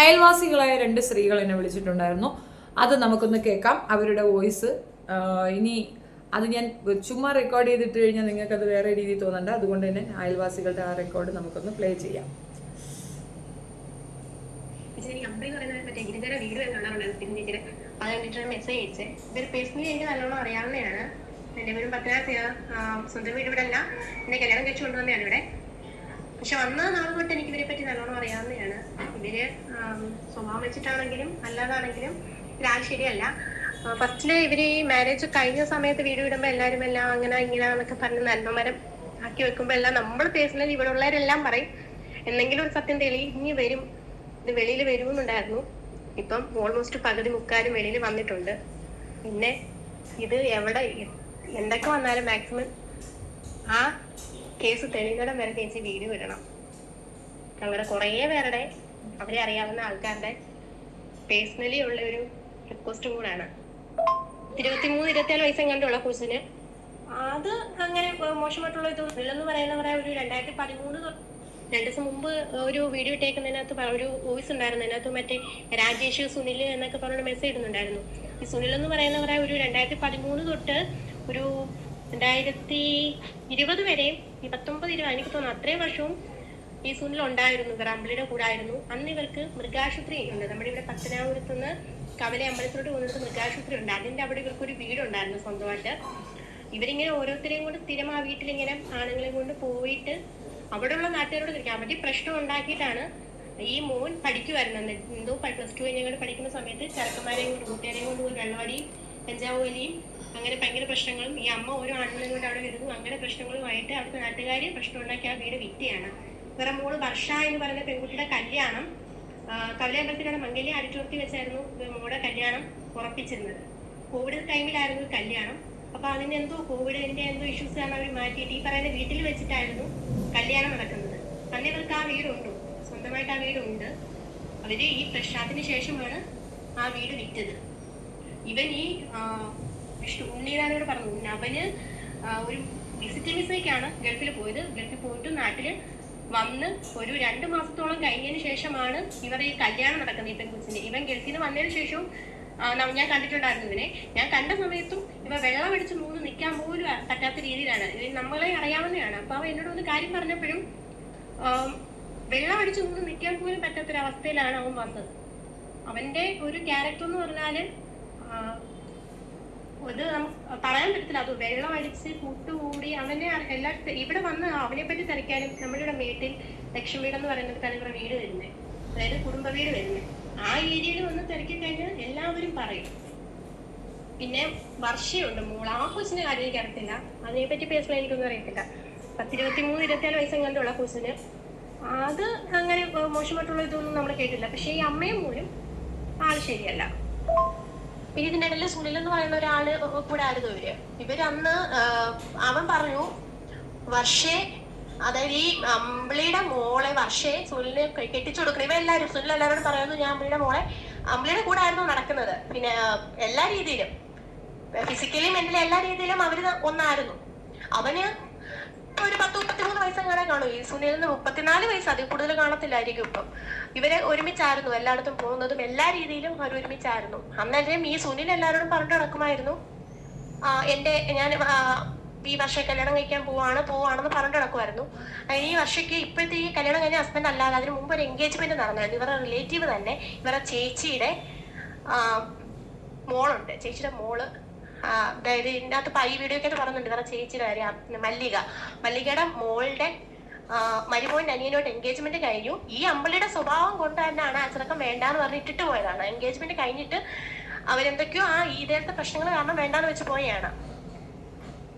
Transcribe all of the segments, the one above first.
അയൽവാസികളായ 2 സ്ത്രീകൾ എന്നെ വിളിച്ചിട്ടുണ്ടായിരുന്നു. അത് നമുക്കൊന്ന് കേൾക്കാം, അവരുടെ വോയിസ്. ഇനി അത് ഞാൻ ചുമ്മാ റെക്കോർഡ് ചെയ്തിട്ട് കഴിഞ്ഞാൽ നിങ്ങൾക്കത് വേറെ രീതിയിൽ തോന്നണ്ട. അതുകൊണ്ട് തന്നെ അയൽവാസികളുടെ ആ റെക്കോർഡ് നമുക്കൊന്ന് പ്ലേ ചെയ്യാം. മെസ്സേജ് അയച്ചേ. ഇവർ പേഴ്സണലി എനിക്ക് നല്ലോണം അറിയാവുന്നതാണ്. എൻ്റെ വീടും പത്തനാപുരം, സ്വന്തം വീട് ഇവിടെ അല്ല, എന്നെ കല്യാണം കഴിച്ചു കൊണ്ടുവന്നതാണ് ഇവിടെ. പക്ഷെ വന്ന നാൾ തൊട്ട് എനിക്ക് ഇവരെ പറ്റി നല്ലോണം അറിയാവുന്നതാണ്. ഇവര് സ്വഭാവം വെച്ചിട്ടാണെങ്കിലും അല്ലാതാണെങ്കിലും ഇവരാൾ ശരിയല്ല. ഫസ്റ്റില് ഇവര് ഈ മാരേജ് കഴിഞ്ഞ സമയത്ത് വീഡിയോ ഇടുമ്പോൾ എല്ലാവരും എല്ലാം അങ്ങനെ ഇങ്ങനെ എന്നൊക്കെ പറഞ്ഞ് നന്മമരം ആക്കി വെക്കുമ്പോൾ എല്ലാം നമ്മൾ പേഴ്സണലി ഇവിടെ ഉള്ളവരെല്ലാം പറയും എന്തെങ്കിലും ഒരു സത്യം തെളിഞ്ഞ് വരും, ഇത് വെളിയിൽ വരുമെന്നുണ്ടായിരുന്നു. ഇപ്പം ഓൾമോസ്റ്റ് പകുതി മുക്കാലും വെളിയിൽ വന്നിട്ടുണ്ട്. പിന്നെ ഇത് എവിടെ എന്തൊക്കെ വന്നാലും മാക്സിമം ആ കേസ് തെളിയിടം വരെ ചേച്ചി വീഡിയോ ഇടണം. അങ്ങനെ കുറേ പേരുടെ അവരെ അറിയാവുന്ന ആൾക്കാരുടെ പേഴ്സണലി ഉള്ള ഒരു റിക്വസ്റ്റും കൂടാണ്. 23-24 വയസ്സും കണ്ടുള്ള കൊച്ചിന് അത് അങ്ങനെ മോശമായിട്ടുള്ള ഇതൊന്നും പറയുന്നവരെ ഒരു 2013 2 ദിവസം മുമ്പ് ഒരു വീഡിയോ ഇട്ടേക്കുന്നതിനകത്ത് ഒരു വോയിസ് ഉണ്ടായിരുന്നു. അതിനകത്ത് മറ്റേ രാജേഷ് സുനിൽ എന്നൊക്കെ പറഞ്ഞൊരു മെസ്സേജ് ഇടുന്നുണ്ടായിരുന്നു. ഈ സുനിൽ എന്ന് പറയുന്നവരെ ഒരു 2013 തൊട്ട് ഒരു 2020 വരെയും 19-20 എനിക്ക് തോന്നുന്നു അത്രയും വർഷവും ഈ സുനിൽ ഉണ്ടായിരുന്നു. ഇവർ അമ്പിളിയുടെ കൂടെ ആയിരുന്നു. അന്ന് ഇവർക്ക് മൃഗാശുപത്രി ഉണ്ട്. നമ്മുടെ ഇവിടെ പത്തനാപുരത്തുനിന്ന് കവല അമ്പലത്തിലോട്ട് പോകുന്നത് മൃഗാശുപത്രി ഉണ്ട്. അതിന്റെ അവിടെ ഇവർക്കൊരു വീടുണ്ടായിരുന്നു സ്വന്തമായിട്ട്. ഇവരിങ്ങനെ ഓരോരുത്തരെയും കൊണ്ട് സ്ഥിരം ആ വീട്ടിലിങ്ങനെ ആണുങ്ങളെയും കൊണ്ട് പോയിട്ട് അവിടെയുള്ള നാട്ടുകാരോട് കളിക്കാം. അവരുടെ പ്രശ്നം ഉണ്ടാക്കിയിട്ടാണ് ഈ മോൻ പഠിക്കുമായിരുന്നു. എന്തോ +2 കഴിഞ്ഞങ്ങോട്ട് പഠിക്കുന്ന സമയത്ത് ചെറുക്കന്മാരെയും കൊണ്ട് കൂട്ടുകാരെയും കൊണ്ട് പോയി വെള്ളവടിയും കഞ്ചാവ് വലിയും അങ്ങനെ ഭയങ്കര പ്രശ്നങ്ങളും ഈ അമ്മ ഓരോ ആണുങ്ങളെയും കൊണ്ട് അവിടെ വരുന്നു. അങ്ങനെ പ്രശ്നങ്ങളുമായിട്ട് അവിടുത്തെ നാട്ടുകാർ പ്രശ്നം ഉണ്ടാക്കി ആ വീട് വിറ്റിയാണ്. വേറെ മോള് വർഷ എന്ന് പറയുന്ന പെൺകുട്ടിയുടെ കല്യാണം കവലയമ്പലത്തിലാണ് മംഗല്യ ആഡിറ്റോറിയത്തിൽ വെച്ചായിരുന്നു മോളുടെ കല്യാണം ഉറപ്പിച്ചിരുന്നത്. കോവിഡ് ടൈമിലായിരുന്നു കല്യാണം. അപ്പൊ അതിന് എന്തോ കോവിഡിന്റെ എന്തോ ഇഷ്യൂസ് ആണ് അവർ മാറ്റിയിട്ട് ഈ പറയുന്ന വീട്ടിൽ വെച്ചിട്ടായിരുന്നു കല്യാണം നടക്കുന്നത്. അന്ന് ഇവർക്ക് ആ വീടുണ്ട്, സ്വന്തമായിട്ട് ആ വീടുണ്ട്. അവര് ഈ പ്രശ്നത്തിന് ശേഷമാണ് ആ വീട് വിറ്റത്. ഇവൻ ഈ ഉണ്ണീരാനോട് പറഞ്ഞു, അവന് ഒരു വിസിറ്റ് വിസയ്ക്കാണ് ഗൾഫിൽ പോയത്. ഗൾഫിൽ പോയിട്ട് നാട്ടില് വന്ന് ഒരു 2 മാസത്തോളം കഴിഞ്ഞതിന് ശേഷമാണ് ഇവർ ഈ കല്യാണം നടക്കുന്നത്. ഈ പെൺകുച്ചിന്റെ ഇവൻ ഗൾഫിൽ നിന്ന് വന്നതിന് ശേഷവും ഞാൻ കണ്ടിട്ടുണ്ടായിരുന്നു ഇവനെ. ഞാൻ കണ്ട സമയത്തും ഇവ വെള്ളം അടിച്ച് മൂന്ന് നിൽക്കാൻ പോലും പറ്റാത്ത രീതിയിലാണ്. നമ്മളെ അറിയാവുന്നതാണ്. അപ്പൊ അവൻ എന്നോട് ഒരു കാര്യം പറഞ്ഞപ്പോഴും വെള്ളം അടിച്ച് മൂന്ന് നിൽക്കാൻ പോലും പറ്റാത്തൊരവസ്ഥയിലാണ് അവൻ വന്നത്. അവന്റെ ഒരു ക്യാരക്ടർ എന്ന് പറഞ്ഞാല് അത് പറയാൻ പറ്റത്തില്ല. അത് വെള്ളം അടിച്ച് കൂട്ടുകൂടി അവനെ എല്ലാ ഇവിടെ വന്ന് അവനെ പറ്റി തിരക്കാനും നമ്മളിവിടെ വീട്ടിൽ ലക്ഷ്മീട് എന്ന് പറയുന്നിടത്താണ് ഇവരുടെ വീട് വരുന്നത്, അതായത് കുടുംബ വീട് വരുന്നത്. ആ ഏരിയയിൽ വന്ന് തിരക്കി കഴിഞ്ഞാൽ എല്ലാവരും പറയും. പിന്നെ വർഷയുണ്ട് മോൾ, ആ കൊച്ചിന് കാര്യം എനിക്ക് അറിയത്തില്ല, അതിനെപ്പറ്റി പേഴ്സണൽ എനിക്കൊന്നും അറിയത്തില്ല. 23-24 വയസ്സും കണ്ടുള്ള കൊച്ചിന് അത് അങ്ങനെ മോശമായിട്ടുള്ള ഇതൊന്നും നമ്മൾ കേട്ടില്ല. പക്ഷെ ഈ അമ്മയും പോലും ആള് ശരിയല്ല. പിന്നെ ഇതിന്റെ ഇടയിൽ സുനിൽ എന്ന് പറയുന്ന ഒരാള് കൂടെ ആയിരുന്നു ഇവരന്ന് അവൻ പറഞ്ഞു വർഷേ, അതായത് ഈ അമ്പിളിയുടെ മോളെ വർഷയെ സുനിലിനെ കെട്ടിച്ചു കൊടുക്കണം. ഇവ എല്ലാവരും സുനിൽ എല്ലാവരോടും പറയുന്നു ഞാൻ അമ്പിളിയുടെ മോളെ, അമ്പിളിയുടെ കൂടെ ആയിരുന്നു നടക്കുന്നത്. പിന്നെ എല്ലാ രീതിയിലും ഫിസിക്കലി മെന്റലി എല്ലാ രീതിയിലും അവര് ഒന്നായിരുന്നു. അവന് ഒരു 10-33 വയസ്സെങ്ങനെ കാണും. ഈ സുനിലിന് 34 വയസ്സ്, അതിൽ കൂടുതൽ കാണത്തില്ലായിരിക്കും. ഇപ്പം ഇവരെ ഒരുമിച്ചായിരുന്നു എല്ലായിടത്തും പോകുന്നതും എല്ലാ രീതിയിലും അവർ ഒരുമിച്ചായിരുന്നു. അന്നേരം ഈ സുനിൽ എല്ലാവരോടും പറഞ്ഞു നടക്കുമായിരുന്നു ഞാൻ ഈ വർഷം കല്യാണം കഴിക്കാൻ പോവാണെന്ന് പറഞ്ഞു നടക്കുമായിരുന്നു. ഈ വർഷയ്ക്ക് ഇപ്പോഴത്തെ ഈ കല്യാണം കഴിഞ്ഞ ഹസ്ബൻഡ് അല്ലാതെ അതിന് മുമ്പ് ഒരു എൻഗേജ്മെന്റ് നടന്നായിരുന്നു. ഇവരുടെ റിലേറ്റീവ് തന്നെ, ഇവരുടെ ചേച്ചിയുടെ മോളുണ്ട്, ചേച്ചിയുടെ മോള്. അതായത് ഇതിനകത്ത് ഈ വീഡിയോ ഒക്കെ പറയുന്നുണ്ട് ഇവരുടെ ചേച്ചിയുടെ കാര്യം. മല്ലികയുടെ മോളുടെ മരുമോന്റെ അനിയനോട്ട് എൻഗേജ്മെന്റ് കഴിഞ്ഞു. ഈ അമ്പിളിയുടെ സ്വഭാവം കൊണ്ട് തന്നെയാണ് അച്ഛനൊക്കെ വേണ്ടാന്ന് പറഞ്ഞ് ഇട്ടിട്ട് പോയതാണ്. എൻഗേജ്മെന്റ് കഴിഞ്ഞിട്ട് അവരെന്തൊക്കെയോ ഇതേത്തെ പ്രശ്നങ്ങൾ കാരണം വേണ്ടാന്ന് വെച്ച് പോയാണ്.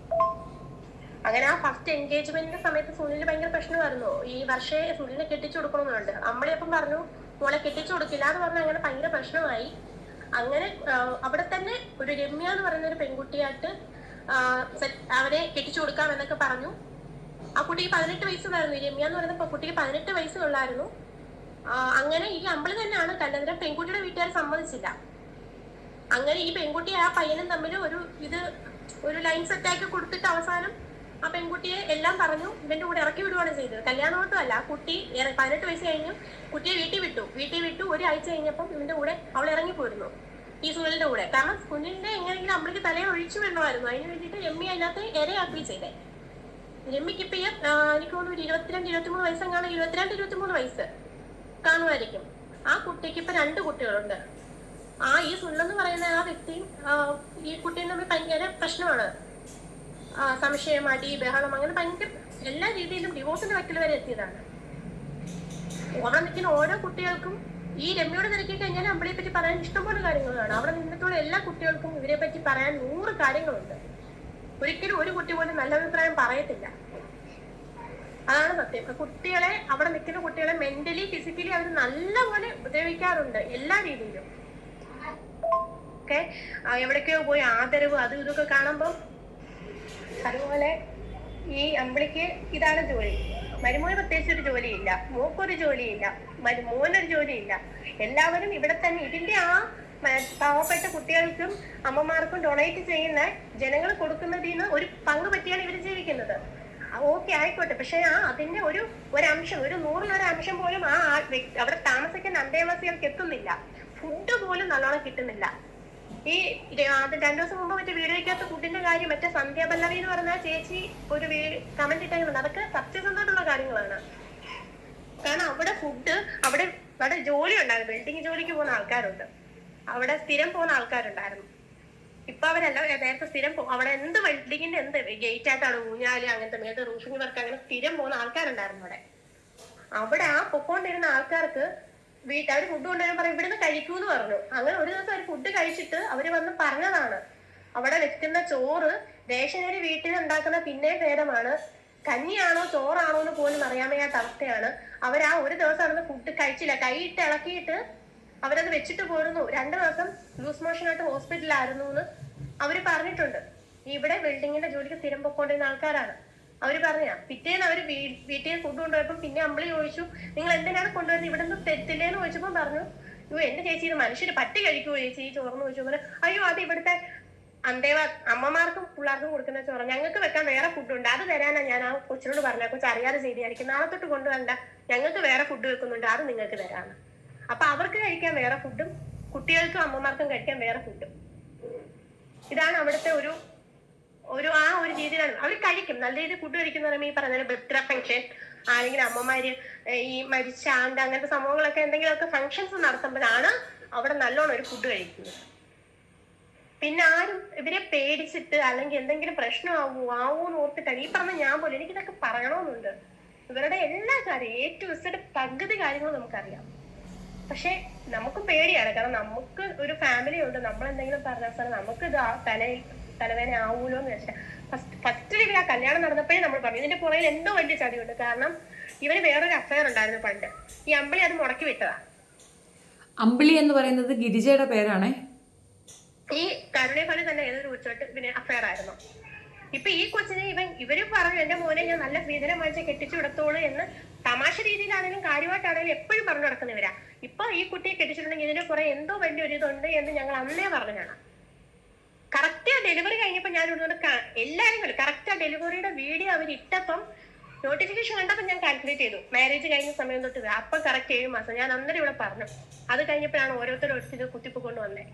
അങ്ങനെ ആ ഫസ്റ്റ് എൻഗേജ്മെന്റിന്റെ സമയത്ത് സുനിലിന് ഭയങ്കര പ്രശ്നമായിരുന്നു. ഈ വർഷയെ സുനിലിനെ കെട്ടിച്ചു കൊടുക്കണമെന്നുണ്ട്. അമ്പിളിയപ്പം പറഞ്ഞു മോളെ കെട്ടിച്ചു കൊടുക്കില്ല എന്ന് പറഞ്ഞാൽ അങ്ങനെ ഭയങ്കര പ്രശ്നമായി. അങ്ങനെ അവിടെ തന്നെ ഒരു രമ്യ എന്ന് പറയുന്ന ഒരു പെൺകുട്ടിയായിട്ട് അവരെ കെട്ടിച്ചു കൊടുക്കാം എന്നൊക്കെ പറഞ്ഞു. ആ കുട്ടിക്ക് 18 വയസ്സുള്ളായിരുന്നു. ഈ രമ്യ എന്ന് പറയുന്ന കുട്ടിക്ക് 18 വയസ്സുള്ളായിരുന്നു. അങ്ങനെ ഈ അമ്പിളി തന്നെയാണ് കല്യാണം. പെൺകുട്ടിയുടെ വീട്ടുകാർ സമ്മതിച്ചില്ല. അങ്ങനെ ഈ പെൺകുട്ടി ആ പയ്യനും തമ്മിൽ ഒരു ലൈൻ സെറ്റാക്കി കൊടുത്തിട്ട് അവസാനം ആ പെൺകുട്ടിയെ എല്ലാം പറഞ്ഞു ഇവന്റെ കൂടെ ഇറക്കി വിടുവാണ് ചെയ്തത്. കല്യാണമൊട്ടും അല്ല, കുട്ടി 18 വയസ്സ് കഴിഞ്ഞു കുട്ടിയെ വീട്ടിൽ വിട്ടു ഒരാഴ്ച കഴിഞ്ഞപ്പം ഇവന്റെ കൂടെ അവൾ ഇറങ്ങിപ്പോയിരുന്നു ഈ സുനിലിന്റെ കൂടെ. കാരണം സുനിലിന്റെ എങ്ങനെയെങ്കിലും അമ്മയ്ക്ക് തലയിൽ ഒഴിച്ചു വിടണമായിരുന്നു. അതിന് വേണ്ടിയിട്ട് രമ്യ അതിനകത്ത് ഇരയാക്കി ചെയ്തേ. രമ്യക്ക് ഇപ്പൊ എനിക്ക് തോന്നുന്നു 22-23 വയസ്സെങ്ങാണ്, 22-23 വയസ്സ് കാണുമായിരിക്കും. ആ കുട്ടിക്ക് ഇപ്പൊ 2 കുട്ടികളുണ്ട്. ഈ സുനിലെന്ന് പറയുന്ന ആ വ്യക്തിയും ഈ കുട്ടിയും തമ്മിൽ ഭയങ്കര പ്രശ്നമാണ്. സംശയം, അടി, ബഹളം, അങ്ങനെ ഭയങ്കര എല്ലാ രീതിയിലും ഡിവോഴ്സിന്റെ വക്കിൽ വരെ എത്തിയതാണ്. അവിടെ നിൽക്കുന്ന ഓരോ കുട്ടികൾക്കും ഈ രമ്യയോട് തിരക്കി കഴിഞ്ഞാൽ അമ്പളിയെ പറ്റി പറയാൻ ഇഷ്ടംപോലെ കാര്യങ്ങളാണ്. അവിടെ നിന്നിട്ടുള്ള എല്ലാ കുട്ടികൾക്കും ഇവരെ പറ്റി പറയാൻ 100 കാര്യങ്ങളുണ്ട്. ഒരിക്കലും ഒരു കുട്ടി പോലും നല്ല അഭിപ്രായം പറയത്തില്ല. അതാണ് സത്യം. കുട്ടികളെ, അവിടെ നിൽക്കുന്ന കുട്ടികളെ മെന്റലി ഫിസിക്കലി അവർ നല്ലപോലെ ഉപദ്രവിക്കാറുണ്ട് എല്ലാ രീതിയിലും. എവിടേക്കോ പോയി ആദരവ് അതും ഇതൊക്കെ കാണുമ്പം. അതുപോലെ ഈ അമ്പിളിക്ക് ഇതാണ് ജോലി. മരുമോന് പ്രത്യേകിച്ച് ഒരു ജോലിയില്ല, മോക്കൊരു ജോലിയില്ല, മോനൊരു ജോലിയില്ല. എല്ലാവരും ഇവിടെ തന്നെ ഇതിന്റെ പാവപ്പെട്ട കുട്ടികൾക്കും അമ്മമാർക്കും ഡൊണേറ്റ് ചെയ്യുന്ന ജനങ്ങൾ കൊടുക്കുന്നതിൽ നിന്ന് ഒരു പങ്ക് പറ്റിയാണ് ഇവർ ജീവിക്കുന്നത്. ഓക്കെ, ആയിക്കോട്ടെ. പക്ഷെ അതിന്റെ ഒരു അംശം, ഒരു 100-1 അംശം പോലും അവിടെ താമസിക്കുന്ന അന്തേവാസികൾക്ക് എത്തുന്നില്ല. ഫുഡ് പോലും നല്ലോണം കിട്ടുന്നില്ല. ഈ 2 ദിവസം മുമ്പ് മറ്റേ വീഡിയോയ്ക്കകത്ത് ഫുഡിന്റെ കാര്യം മറ്റേ സന്ധ്യ പല്ലവി എന്ന് പറഞ്ഞ ചേച്ചി ഒരു കമന്റ് ഇട്ടിട്ടുണ്ട്. അതൊക്കെ സത്യസന്ധമായിട്ടുള്ള കാര്യങ്ങളാണ്. കാരണം അവിടെ ഫുഡ്, അവിടെ ജോലി ഉണ്ടായിരുന്നു, ബിൽഡിംഗ് ജോലിക്ക് പോകുന്ന ആൾക്കാരുണ്ട്, അവിടെ സ്ഥിരം പോകുന്ന ആൾക്കാരുണ്ടായിരുന്നു. ഇപ്പൊ അവരല്ല, നേരത്തെ സ്ഥിരം അവിടെ എന്ത് ബിൽഡിങ്ങിന്റെ എന്ത് ഗേറ്റ് ആയിട്ടാണ്, ഊഞ്ഞാല്, അങ്ങനത്തെ മേലത്തെ റൂഫിംഗ് വർക്ക്, അങ്ങനെ സ്ഥിരം പോകുന്ന ആൾക്കാരുണ്ടായിരുന്നു അവിടെ. പൊക്കോണ്ടിരുന്ന ആൾക്കാർക്ക് അവര് ഫുഡ് കൊണ്ടുവരാൻ പറയും, ഇവിടുന്ന് കഴിക്കൂന്ന് പറഞ്ഞു. അങ്ങനെ ഒരു ദിവസം അവർ ഫുഡ് കഴിച്ചിട്ട് അവര് വന്ന് പറഞ്ഞതാണ്, അവിടെ വെക്കുന്ന ചോറ് റേഷനരി വീട്ടിൽ ഉണ്ടാക്കുന്ന പിന്നെ ഭേദമാണ്, കഞ്ഞിയാണോ ചോറാണോ എന്ന് പോലും അറിയാൻ വയ്യാത്ത അവസ്ഥയാണ്. ഒരു ദിവസം അവിടുന്ന് ഫുഡ് കഴിച്ചില്ല, കൈയിട്ട് ഇളക്കിയിട്ട് അവരത് വെച്ചിട്ട് പോരുന്നു. 2 ദിവസം ലൂസ് മോഷനായിട്ട് ഹോസ്പിറ്റലിലായിരുന്നു എന്ന് അവര് പറഞ്ഞിട്ടുണ്ട്. ഇവിടെ ബിൽഡിങ്ങിന്റെ ജോലിക്ക് സ്ഥിരം പൊക്കോണ്ടിരുന്ന ആൾക്കാരാണ്. അവര് പറഞ്ഞ പിറ്റേന്ന് അവര് വീട്ടിൽ ഫുഡ് കൊണ്ടുപോയപ്പോ പിന്നെ അമ്പിളി ചോദിച്ചു, നിങ്ങൾ എന്തിനാണ് കൊണ്ടുവരുന്നത്, ഇവിടെ നിന്ന് തെറ്റില്ലേന്ന് ചോദിച്ചപ്പോ പറഞ്ഞു, എന്റെ ചേച്ചി ഇത് മനുഷ്യര് പട്ടി കഴിക്കുവോ ചേച്ചി ഈ ചോറെന്ന് ചോദിച്ചു. അയ്യോ, അത് ഇവിടുത്തെ അമ്മമാർക്കും പിള്ളേർക്കും കൊടുക്കുന്ന ചോറ്, ഞങ്ങൾക്ക് വെക്കാൻ വേറെ ഫുഡുണ്ട്, അത് തരാനാ ഞാൻ ആ കൊച്ചിനോട് പറഞ്ഞ. കൊച്ചു അറിയാതെ ചെയ്തിരിക്കും, നാളെ തൊട്ട് കൊണ്ടുവരണ്ട, ഞങ്ങൾക്ക് വേറെ ഫുഡ് വെക്കുന്നുണ്ട്, അത് നിങ്ങൾക്ക് തരാണ്. അപ്പൊ അവർക്ക് കഴിക്കാൻ വേറെ ഫുഡും കുട്ടികൾക്കും അമ്മമാർക്കും കഴിക്കാൻ വേറെ ഫുഡും. ഇതാണ് അവിടുത്തെ ഒരു രീതിയിലാണ് അവർ കഴിക്കും. നല്ല രീതിയിൽ ഫുഡ് കഴിക്കുന്ന പറയുമ്പോൾ ഈ പറഞ്ഞ ബർത്ത്ഡേ ഫംഗ്ഷൻ അല്ലെങ്കിൽ അമ്മമാര് ഈ മരിച്ച ആണ്ട് അങ്ങനത്തെ സംഭവങ്ങളൊക്കെ എന്തെങ്കിലുമൊക്കെ ഫംഗ്ഷൻസ് നടത്തുമ്പോഴാണ് അവിടെ നല്ലോണം ഒരു ഫുഡ് കഴിക്കുന്നത്. പിന്നെ ആരും ഇവരെ പേടിച്ചിട്ട് അല്ലെങ്കിൽ എന്തെങ്കിലും പ്രശ്നമാവൂന്ന് ഓർത്തിട്ടാണ് ഈ പറഞ്ഞ ഞാൻ പോലും എനിക്കിതൊക്കെ പറയണമെന്നുണ്ട്. ഇവരുടെ എല്ലാ കാര്യം A to Z പകുതി കാര്യങ്ങളും നമുക്കറിയാം. പക്ഷെ നമുക്കും പേടിയാണ്. കാരണം നമുക്ക് ഒരു ഫാമിലി ഉണ്ട്, നമ്മളെന്തെങ്കിലും പറഞ്ഞ സാർ നമുക്ക് ഇത് തലവേദന ആവൂലോ എന്ന് വെച്ചാൽ ഫസ്റ്റ് ഇവർ കല്യാണം നടന്നപ്പോഴേ നമ്മൾ പറഞ്ഞു ഇതിന്റെ പുറകിൽ എന്തോ വലിയ ചതിയുണ്ട്. കാരണം ഇവന് വേറൊരു അഫയർ ഉണ്ടായിരുന്നു പണ്ട്. ഈ അമ്പിളി അത് മുടക്കി വിട്ടതാ. അമ്പിളി എന്ന് പറയുന്നത് ഗിരിജയുടെ പേരാണേ. ഈ കരുണേഫലി തന്നെ ഏതൊരു കൊച്ചായിട്ട് പിന്നെ അഫയർ ആയിരുന്നു. ഇപ്പൊ ഈ കൊച്ചിനെ ഇവര് പറഞ്ഞു, എന്റെ മോനെ ഞാൻ നല്ല സ്ത്രീധനം വാങ്ങിച്ച് കെട്ടിച്ചു വിടത്തോളൂ എന്ന് തമാശ രീതിയിലാണെങ്കിലും കാര്യമായിട്ടാണെങ്കിലും എപ്പോഴും പറഞ്ഞു നടക്കുന്നവരാ. ഇപ്പൊ ഈ കുട്ടിയെ കെട്ടിച്ചിട്ടുണ്ടെങ്കിൽ ഇതിന് കുറെ എന്തോ വലിയൊരു ഇതുണ്ട് എന്ന് ഞങ്ങൾ അന്നേ പറഞ്ഞാണ്. കറക്റ്റ് ഡെലിവറി കഴിഞ്ഞപ്പോ ഞാൻ ഇവിടുന്ന് എല്ലാരും കണ്ടു. കറക്റ്റ് ആ ഡെലിവറിയുടെ വീഡിയോ അവർ ഇട്ടപ്പം നോട്ടിഫിക്കേഷൻ കണ്ടപ്പോ ഞാൻ കാൽക്കുലേറ്റ് ചെയ്തു, മാരേജ് കഴിഞ്ഞ സമയം തൊട്ട് അപ്പൊ കറക്റ്റ് 7 മാസം. ഞാൻ അന്നേരം ഇവിടെ പറഞ്ഞു. അത് കഴിഞ്ഞപ്പോഴാണ് ഓരോരുത്തരും ഇത് കുത്തിപ്പൊക്കൊണ്ട് വന്നേ.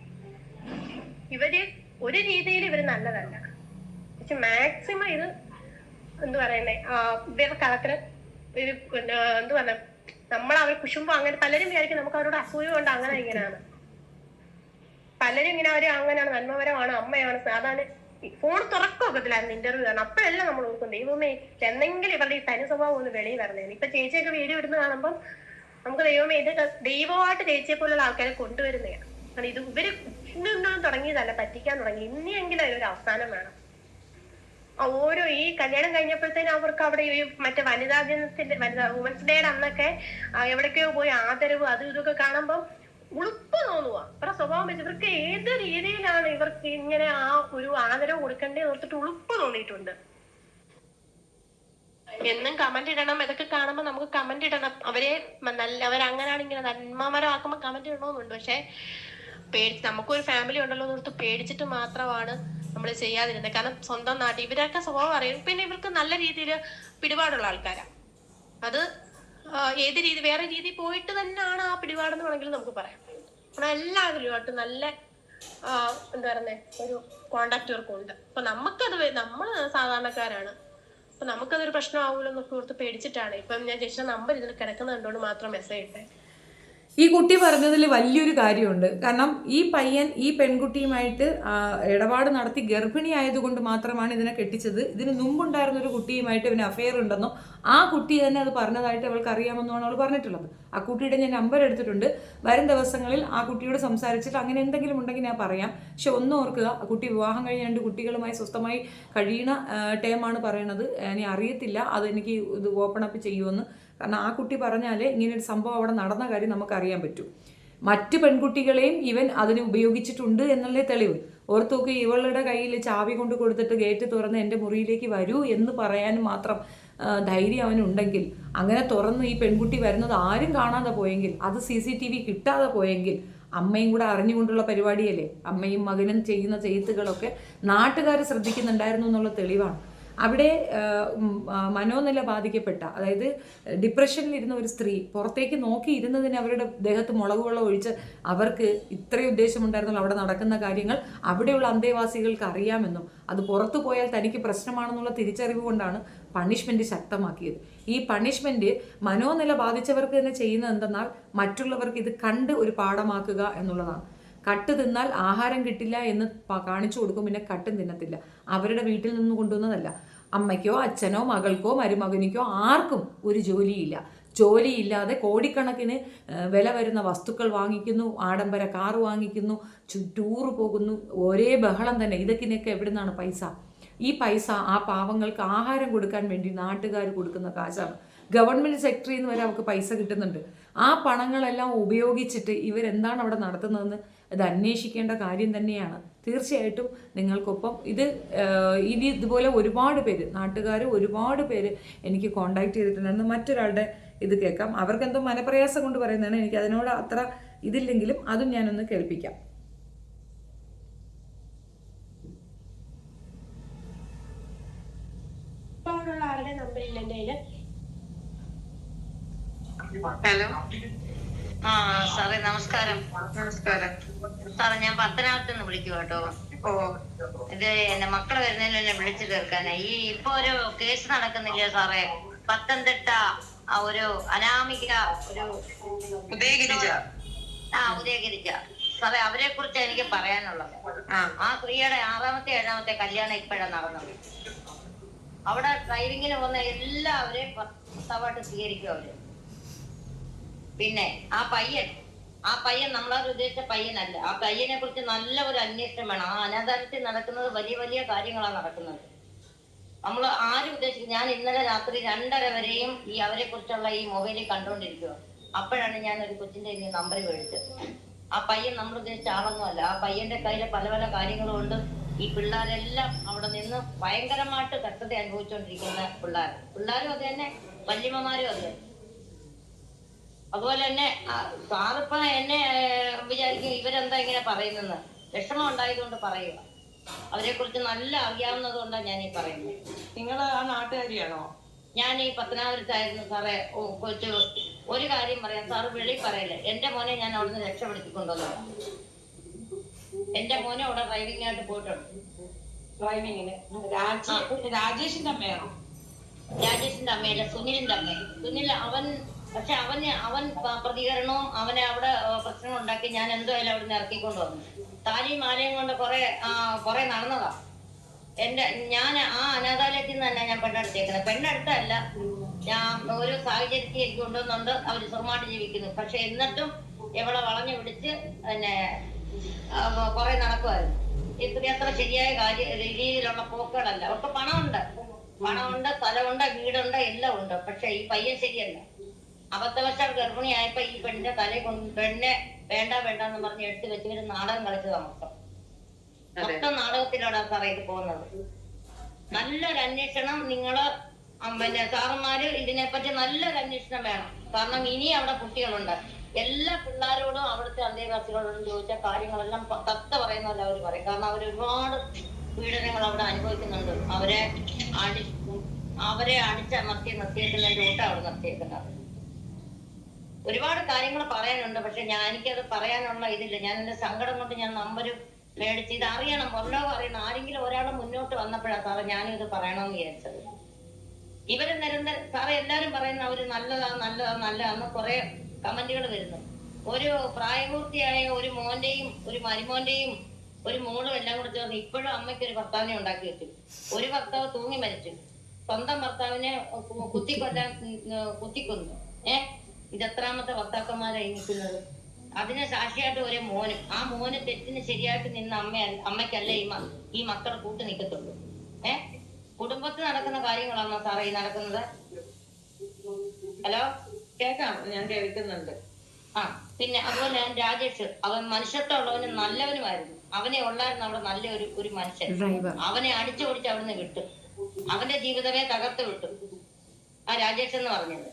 ഒരു രീതിയിൽ ഇവര് നല്ലതല്ല. പക്ഷെ മാക്സിമം ഇത് എന്ത് പറയുന്നേ, ഇവരുടെ കളത്തിന് ഒരു എന്ത് പറഞ്ഞ അവർ കുശുമ്പോ അങ്ങനെ പലരും വിചാരിക്കും നമുക്ക് അവരോട് അസൂയ കൊണ്ട് അങ്ങനെ ഇങ്ങനെയാണ്. പലരും ഇങ്ങനെ അങ്ങനെയാണ്, നന്മപരമാണ്, അമ്മയാണ്, സാധാരണ ഫോൺ തുറക്കൊക്കത്തില്ലായിരുന്നു ഇന്റർവ്യൂ കാരണം. അപ്പോഴെല്ലാം നമ്മൾ ഓർക്കും, ദൈവമേ എന്തെങ്കിലും ഇവരുടെ ഈ തനി സ്വഭാവം ഒന്ന് വെളിയിൽ വരണേന്ന്. ഇപ്പൊ ചേച്ചിയൊക്കെ വീഡിയോ ഇടുന്ന കാണുമ്പോൾ നമുക്ക് ദൈവമേ ഇത് ദൈവമായിട്ട് ചേച്ചിയെ പോലുള്ള ആൾക്കാരെ കൊണ്ടുവരുന്നതാണ്. കാരണം ഇത് ഇവര് ഇന്നൊന്നും തുടങ്ങിയതല്ല, പറ്റിക്കാൻ തുടങ്ങി. ഇനിയെങ്കിലും അതിനൊരു അവസാനം വേണം. ഓരോ ഈ കല്യാണം കഴിഞ്ഞപ്പോഴത്തേനും അവർക്ക് അവിടെ ഈ മറ്റേ വനിതാ വുമൻസ് ഡേയുടെ അന്നൊക്കെ എവിടേക്കോ പോയി ആദരവ് അതും ഇതൊക്കെ കാണുമ്പം ഉളുപ്പ് തോന്നുക. ഇവരുടെ സ്വഭാവം വെച്ച് ഇവർക്ക് ഏത് രീതിയിലാണ് ഇവർക്ക് ഇങ്ങനെ ആ ഒരു ആദരവ് കൊടുക്കേണ്ടത് ഓർത്തിട്ട് ഉളുപ്പ് തോന്നിയിട്ടുണ്ട്. എന്നും കമന്റ് ഇടണം, ഇതൊക്കെ കാണുമ്പോ നമുക്ക് കമന്റ് ഇടണം. അവരങ്ങനെയാണ് ഇങ്ങനെ നന്മമരമാക്കുമ്പോ കമന്റ് ഇടണമെന്നുണ്ട്. പക്ഷെ നമുക്കൊരു ഫാമിലി ഉണ്ടല്ലോ എന്ന് ഓർത്ത് പേടിച്ചിട്ട് മാത്രമാണ് നമ്മൾ ചെയ്യാതിരുന്നത്. കാരണം സ്വന്തം നാട്ടിൽ ഇവരൊക്കെ സ്വഭാവം അറിയും. പിന്നെ ഇവർക്ക് നല്ല രീതിയിൽ പിടിപാടുള്ള ആൾക്കാരാ. അത് ഏത് രീതി വേറെ രീതി പോയിട്ട് തന്നെയാണ് ആ പിടിപാടെന്ന് വേണമെങ്കിൽ നമുക്ക് പറയാം. കാരണം എല്ലാവരുമായിട്ട് നല്ല എന്താ പറയുന്നത് ഒരു കോണ്ടാക്ട് വർക്കുണ്ട്. അപ്പൊ നമുക്കത് നമ്മള് സാധാരണക്കാരാണ്, അപ്പൊ നമുക്കതൊരു പ്രശ്നമാവുമല്ലോ എന്നൊക്കെ ഓർത്ത് പേടിച്ചിട്ടാണ് ഇപ്പം ഞാൻ ചേച്ചിയുടെ നമ്പർ ഇതിൽ കിടക്കുന്നത് കണ്ടുകൊണ്ട് മാത്രം മെസ്സേജ് ഇട്ടേ. ഈ കുട്ടി പറഞ്ഞതിൽ വലിയൊരു കാര്യമുണ്ട്. കാരണം ഈ പയ്യൻ ഈ പെൺകുട്ടിയുമായിട്ട് ഇടപാട് നടത്തി ഗർഭിണി ആയതുകൊണ്ട് മാത്രമാണ് ഇതിനെ കെട്ടിച്ചത്. ഇതിന് മുമ്പുണ്ടായിരുന്ന ഒരു കുട്ടിയുമായിട്ട് ഇവന് അഫെയർ ഉണ്ടെന്നോ ആ കുട്ടി തന്നെ അത് പറഞ്ഞതായിട്ട് അവൾക്ക് അറിയാമെന്നാണ് അവൾ പറഞ്ഞിട്ടുള്ളത്. ആ കുട്ടിയുടെ ഞാൻ നമ്പർ എടുത്തിട്ടുണ്ട്. വരും ദിവസങ്ങളിൽ ആ കുട്ടിയോട് സംസാരിച്ചിട്ട് അങ്ങനെ എന്തെങ്കിലും ഉണ്ടെങ്കിൽ ഞാൻ പറയാം. പക്ഷെ ഒന്നും ഓർക്കുക, ആ കുട്ടി വിവാഹം കഴിഞ്ഞ 2 കുട്ടികളുമായി സ്വസ്ഥമായി കഴിയുന്ന ടൈമാണ് പറയണത്. ഇനി അറിയത്തില്ല അതെനിക്ക് ഇത് ഓപ്പൺ അപ്പ് ചെയ്യുമെന്ന്. കാരണം ആ കുട്ടി പറഞ്ഞാലേ ഇങ്ങനൊരു സംഭവം അവിടെ നടന്ന കാര്യം നമുക്കറിയാൻ പറ്റും. മറ്റ് പെൺകുട്ടികളെയും ഇവൻ അതിന് ഉപയോഗിച്ചിട്ടുണ്ട് എന്നുള്ള തെളിവ് ഓർത്ത് നോക്കി. ഇവളുടെ കയ്യിൽ ചാവി കൊണ്ട് കൊടുത്തിട്ട് ഗേറ്റ് തുറന്ന് എൻ്റെ മുറിയിലേക്ക് വരൂ എന്ന് പറയാൻ മാത്രം ധൈര്യം അവനുണ്ടെങ്കിൽ, അങ്ങനെ തുറന്ന് ഈ പെൺകുട്ടി വരുന്നത് ആരും കാണാതെ പോയെങ്കിൽ, അത് CCTV കിട്ടാതെ പോയെങ്കിൽ, അമ്മയും കൂടെ അറിഞ്ഞുകൊണ്ടുള്ള പരിപാടിയല്ലേ, അമ്മയും മകനും ചെയ്യുന്ന ചെയ്ത്തുകളൊക്കെ നാട്ടുകാർ ശ്രദ്ധിക്കുന്നുണ്ടായിരുന്നു എന്നുള്ള തെളിവാണ്. അവിടെ മനോനില ബാധിക്കപ്പെട്ട, അതായത് ഡിപ്രഷനിലിരുന്ന ഒരു സ്ത്രീ പുറത്തേക്ക് നോക്കിയിരുന്നതിന് അവരുടെ ദേഹത്ത് മുളക് വെള്ളം ഒഴിച്ച് അവർക്ക് ഇത്രയും ഉദ്ദേശമുണ്ടായിരുന്നല്ലോ അവിടെ നടക്കുന്ന കാര്യങ്ങൾ അവിടെയുള്ള അന്തേവാസികൾക്ക് അറിയാമെന്നും അത് പുറത്തു പോയാൽ തനിക്ക് പ്രശ്നമാണെന്നുള്ള തിരിച്ചറിവ് കൊണ്ടാണ് പണിഷ്മെന്റ് ശക്തമാക്കിയത്. ഈ പണിഷ്മെന്റ് മനോനില ബാധിച്ചവർക്ക് തന്നെ ചെയ്യുന്നത് എന്തെന്നാൽ മറ്റുള്ളവർക്ക് ഇത് കണ്ട് ഒരു പാഠമാക്കുക എന്നുള്ളതാണ്. കട്ട് തിന്നാൽ ആഹാരം കിട്ടില്ല എന്ന് കാണിച്ചു കൊടുക്കും, പിന്നെ കട്ടും തിന്നത്തില്ല. അവരുടെ വീട്ടിൽ നിന്ന് കൊണ്ടുവന്നതല്ല. അമ്മയ്ക്കോ അച്ഛനോ മകൾക്കോ മരുമകനിക്കോ ആർക്കും ഒരു ജോലിയില്ല. ജോലിയില്ലാതെ കോടിക്കണക്കിന് വില വരുന്ന വസ്തുക്കൾ വാങ്ങിക്കുന്നു, ആഡംബര കാറ് വാങ്ങിക്കുന്നു, ടൂറ് പോകുന്നു, ഒരേ ബഹളം തന്നെ. ഇതൊക്കെ എവിടെ നിന്നാണ് പൈസ? ഈ പൈസ ആ പാവങ്ങൾക്ക് ആഹാരം കൊടുക്കാൻ വേണ്ടി നാട്ടുകാർ കൊടുക്കുന്ന കാശാണ്. ഗവൺമെൻറ് സെക്ടറിൽ നിന്ന് വരെ അവർക്ക് പൈസ കിട്ടുന്നുണ്ട്. ആ പണങ്ങളെല്ലാം ഉപയോഗിച്ചിട്ട് ഇവരെന്താണ് അവിടെ നടത്തുന്നതെന്ന് ഇത് അന്വേഷിക്കേണ്ട കാര്യം തന്നെയാണ്. തീർച്ചയായിട്ടും നിങ്ങൾക്കൊപ്പം ഇനി ഇതുപോലെ ഒരുപാട് പേര്, നാട്ടുകാർ ഒരുപാട് പേര് എനിക്ക് കോണ്ടാക്ട് ചെയ്തിട്ടുണ്ടെന്ന്. മറ്റൊരാളുടെ ഇത് കേൾക്കാം. അവർക്കെന്തോ മനപ്രയാസം കൊണ്ട് പറയുന്നതാണ്. എനിക്ക് അതിനോട് അത്ര ഇതില്ലെങ്കിലും അതും ഞാനൊന്ന് കേൾപ്പിക്കാം. ആരുടെ നമ്പർ ഇല്ല എൻ്റെ കയ്യില്. ഹലോ, സാറേ നമസ്കാരം. നമസ്കാരം സാറേ, ഞാൻ പത്തനാപുരത്ത് നിന്ന് വിളിക്കും കേട്ടോ. ഓ, ഇത് എന്റെ മക്കളെ വരുന്നതിൽ എന്നെ വിളിച്ചു തീർക്കാനാ. ഇപ്പൊ ഒരു കേസ് നടക്കുന്നില്ലേ സാറേ, പത്തനംതിട്ട ഒരു അനാമിക ഒരു ഉദയഗിരിജ സാറേ, അവരെ കുറിച്ച് എനിക്ക് പറയാനുള്ളത്. ആ സ്ത്രീയുടെ 6ാമത്തെ 7ാമത്തെ കല്യാണം ഇപ്പോഴാണ് നടന്നത്. അവിടെ ഡ്രൈവിങ്ങിന് പോകുന്ന എല്ലാവരെയും ഭർത്താവായിട്ട് സ്വീകരിക്കും അവര്. പിന്നെ ആ പയ്യൻ നമ്മളത് ഉദ്ദേശിച്ച പയ്യനല്ല. ആ പയ്യനെ കുറിച്ച് നല്ല ഒരു അന്വേഷണം വേണം. ആ അനാഥാലയത്തിൽ നടക്കുന്നത് വലിയ വലിയ കാര്യങ്ങളാണ് നടക്കുന്നത്. നമ്മൾ ആരും ഉദ്ദേശിക്കും. ഞാൻ ഇന്നലെ രാത്രി 2:30 വരെയും അവരെ കുറിച്ചുള്ള ഈ മൊബൈലിൽ കണ്ടുകൊണ്ടിരിക്കുക. അപ്പോഴാണ് ഞാൻ ഒരു കൊച്ചിന്റെ നമ്പർ മേടിച്ചത്. ആ പയ്യൻ നമ്മൾ ഉദ്ദേശിച്ച ആളൊന്നും അല്ല. ആ പയ്യന്റെ കയ്യിൽ പല പല കാര്യങ്ങളും ഉണ്ട്. ഈ പിള്ളേരെല്ലാം അവിടെ നിന്ന് ഭയങ്കരമായിട്ട് കഷ്ടത അനുഭവിച്ചുകൊണ്ടിരിക്കുന്ന പിള്ളേരും അത് തന്നെ, വല്യമ്മമാരും അത് തന്നെ. അതുപോലെ തന്നെ സാറിപ്പ എന്നെ വിചാരിക്കും ഇവരെന്താ ഇങ്ങനെ പറയുന്നെന്ന്. വിഷമം ഉണ്ടായതുകൊണ്ട് പറയുക. അവരെ കുറിച്ച് നല്ല അറിയാവുന്നത് കൊണ്ടാണ് ഞാൻ ഈ പറയുന്നത്. നിങ്ങൾ ആ നാട്ടുകാരിയാണോ? ഞാൻ ഈ പത്തനാപുരത്തായിരുന്നു സാറേ. കൊച്ചു ഒരു കാര്യം പറയാം സാറ്, വെളി പറയല്ലേ. എന്റെ മോനെ ഞാൻ അവിടുന്ന് രക്ഷപ്പെടുത്തിക്കൊണ്ടുവന്നത്. എന്റെ മോനെ അവിടെ ഡ്രൈവിംഗ് ആയിട്ട് പോയിട്ടുണ്ട്. ഡ്രൈവിങ്ങിന് രാജേഷിന്റെ അമ്മയാണോ? രാജേഷിന്റെ അമ്മയല്ല, സുനിലിന്റെ അമ്മ. സുനിൽ പക്ഷെ അവൻ പ്രതികരണവും അവനെ അവിടെ പ്രശ്നം ഉണ്ടാക്കി. ഞാൻ എന്തായാലും അവിടെ നിന്ന് ഇറക്കിക്കൊണ്ട് വന്നു. താലിയും മാലയും കൊണ്ട് കുറെ നടന്നതാ. ഞാൻ ആ അനാഥാലയത്തിൽ നിന്ന് തന്നെ ഞാൻ പെണ്ണെടുത്തേക്കുന്നത്. പെണ്ണെടുത്തല്ല, ഞാൻ ഒരു സാഹചര്യത്തിൽ എനിക്ക് കൊണ്ടുവന്നുണ്ട്. അവർ സുഖമായിട്ട് ജീവിക്കുന്നു. പക്ഷെ എന്നിട്ടും എവിടെ വളഞ്ഞു പിടിച്ച് പിന്നെ കുറെ നടക്കുമായിരുന്നു. ഇത്ര അത്ര ശരിയായ രീതിയിലുള്ള പോക്കുകളല്ല. അവർക്ക് പണമുണ്ട്, സ്ഥലമുണ്ട്, വീടുണ്ട്, എല്ലാം ഉണ്ട്. പക്ഷെ ഈ പയ്യൻ ശരിയല്ല. അബദ്ധവശാൽ ഗർഭിണിയായപ്പോ ഈ പെണ്ണിന്റെ പെണ്ണെ വേണ്ട എന്ന് പറഞ്ഞ് എടുത്തു വെച്ചിട്ട് നാടകം കളിച്ചതാ. മൊത്തം നാടകത്തിലാണ് സാറേ ഇത് പോകുന്നത്. നല്ലൊരു അന്വേഷണം നിങ്ങള് പിന്നെ സാറന്മാര് ഇതിനെപ്പറ്റി നല്ലൊരു അന്വേഷണം വേണം. കാരണം ഇനി അവിടെ കുട്ടികളുണ്ട്. എല്ലാ പിള്ളേരോടും അവിടുത്തെ അയൽവാസികളോടും ചോദിച്ച കാര്യങ്ങളെല്ലാം തത്ത പറയുന്നതല്ല അവർ പറയും. കാരണം അവർ ഒരുപാട് പീഡനങ്ങൾ അവിടെ അനുഭവിക്കുന്നുണ്ട്. അവരെ നിർത്തിയേക്കുന്നതിന്റെ കൂട്ടം അവിടെ നിർത്തിയേക്കുന്നത്. ഒരുപാട് കാര്യങ്ങൾ പറയാനുണ്ട്. പക്ഷെ എനിക്കത് പറയാനുള്ള ഇതില്ല. ഞാൻ എന്റെ സങ്കടം കൊണ്ട് ഞാൻ നമ്പർ മേടിച്ച് ഇത് അറിയണം, പുറലോകം അറിയണം. ആരെങ്കിലും ഒരാൾ മുന്നോട്ട് വന്നപ്പോഴാണ് സാറേ ഞാനും ഇത് പറയണമെന്ന് വിചാരിച്ചത്. ഇവര് നിരന്തരം സാറേ എല്ലാരും പറയുന്ന അവര് നല്ലതാന്ന് കുറെ കമന്റുകൾ വരുന്നു. ഒരു പ്രായപൂർത്തിയായ ഒരു മോന്റെയും ഒരു മരുമോന്റെയും ഒരു മോളും എല്ലാം കൂടെ ചേർന്ന് ഇപ്പോഴും അമ്മയ്ക്ക് ഒരു ഭർത്താവിനെ ഉണ്ടാക്കി വെച്ചു. ഒരു ഭർത്താവ് തൂങ്ങി മരിച്ചു, സ്വന്തം ഭർത്താവിനെ കുത്തിക്കൊന്നു. ഇത് എത്രാമത്തെ ഭർത്താക്കന്മാരായി നിൽക്കുന്നത്? അതിനെ സാക്ഷിയായിട്ട് ഒരു മോനും, ആ മോന് തെറ്റിന് ശരിയായിട്ട് നിന്ന അമ്മയ്ക്കല്ല ഈ മക്കൾ കൂട്ടി നിൽക്കത്തുള്ളൂ. കുടുംബത്തിൽ നടക്കുന്ന കാര്യങ്ങളാണോ സാറേ ഈ നടക്കുന്നത്? ഹലോ, കേക്കാം, ഞാൻ കേൾക്കുന്നുണ്ട്. പിന്നെ അതുപോലെ രാജേഷ്, അവൻ മനുഷ്യത്വമുള്ളവനും നല്ലവനുമായിരുന്നു. അവനെ ഉള്ളായിരുന്നു അവിടെ നല്ല ഒരു മനുഷ്യൻ. അവനെ അടിച്ചോടിച്ച് അവിടുന്ന് വിട്ടു. അവന്റെ ജീവിതമേ തകർത്ത് വിട്ടു ആ രാജേഷ് എന്ന് പറഞ്ഞത്.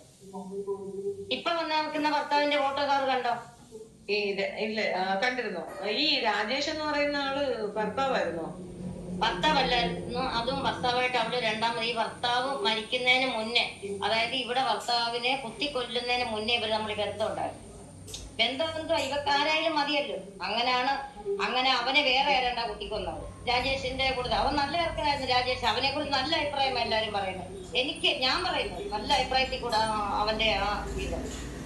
ഇപ്പൊ വന്ന് നിൽക്കുന്ന ഭർത്താവിന്റെ ഫോട്ടോക്കാർ കണ്ടോ? ഇല്ല, കണ്ടിരുന്നോ? ഈ രാജേഷ് എന്ന് പറയുന്ന ആള് ഭർത്താവായിരുന്നോ? ഭർത്താവല്ലായിരുന്നു. അതും ഭർത്താവായിട്ട് അവള് രണ്ടാമത് ഈ ഭർത്താവ് മരിക്കുന്നതിന് മുന്നേ, അതായത് ഇവിടെ ഭർത്താവിനെ കുത്തിക്കൊല്ലുന്നതിന് മുന്നേ ഇവര് നമ്മൾ ബന്ധം ഉണ്ടായിരുന്നു. ബന്ധം ഇവക്കാരായാലും മതിയല്ലോ. അങ്ങനെ അവനെ വേറെ ആരണ്ടാ കുത്തിക്കൊന്നത് രാജേഷിന്റെ കൂടുതൽ. അവൻ നല്ല ഇറക്കനായിരുന്നു രാജേഷ്. അവനെ കുറിച്ച് നല്ല അഭിപ്രായം എല്ലാരും പറയുന്നത്. ഞാൻ പറയുന്നത് നല്ല അഭിപ്രായത്തിൽ കൂടെ അവന്റെ